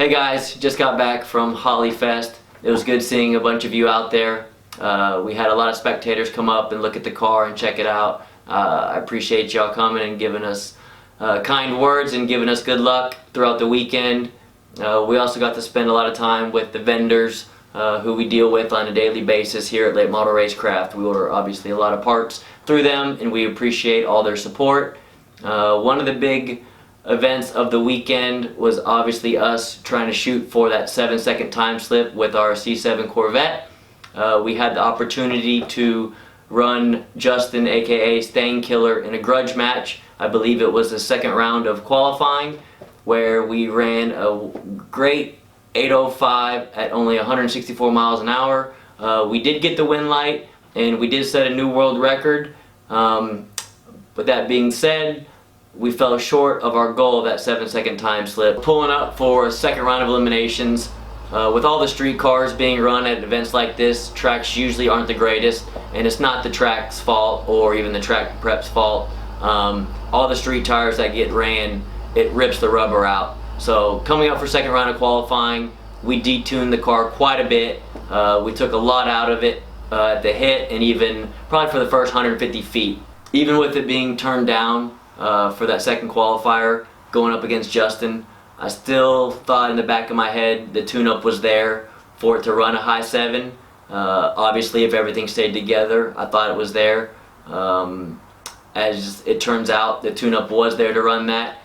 Hey guys, just got back from HollyLSFest. It was good seeing a bunch of you out there. We had a lot of spectators come up and look at the car and check it out. I appreciate y'all coming and giving us kind words and giving us good luck throughout the weekend. We also got to spend a lot of time with the vendors who we deal with on a daily basis here at Late Model Racecraft. We order obviously a lot of parts through them and we appreciate all their support. One of the big events of the weekend was obviously us trying to shoot for that 7-second time slip with our C7 Corvette. We had the opportunity to run Justin, aka Stangkilr, in a grudge match. I believe it was the second round of qualifying, where we ran a great 8:05 at only 164 miles an hour. We did get the win light and we did set a new world record. But that being said, we fell short of our goal of that 7-second time slip. Pulling up for a second round of eliminations. With all the street cars being run at events like this, tracks usually aren't the greatest, and it's not the track's fault or even the track prep's fault. All the street tires that get ran, it rips the rubber out. So coming up for second round of qualifying, we detuned the car quite a bit. We took a lot out of it at the hit and even probably for the first 150 feet. Even with it being turned down for that second qualifier going up against Justin, I still thought in the back of my head the tune-up was there for it to run a high 7. Obviously, if everything stayed together, I thought it was there. As it turns out, the tune-up was there to run that.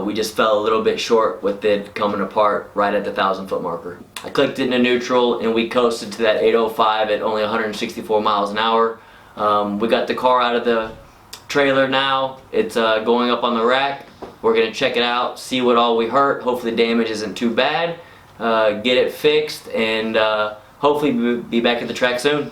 We just fell a little bit short with it coming apart right at the 1,000-foot marker. I clicked it into neutral and we coasted to that 8:05 at only 164 miles an hour. We got the car out of the trailer now. It's going up on the rack. We're going to check it out, see what all we hurt. Hopefully the damage isn't too bad. Get it fixed and hopefully be back at the track soon.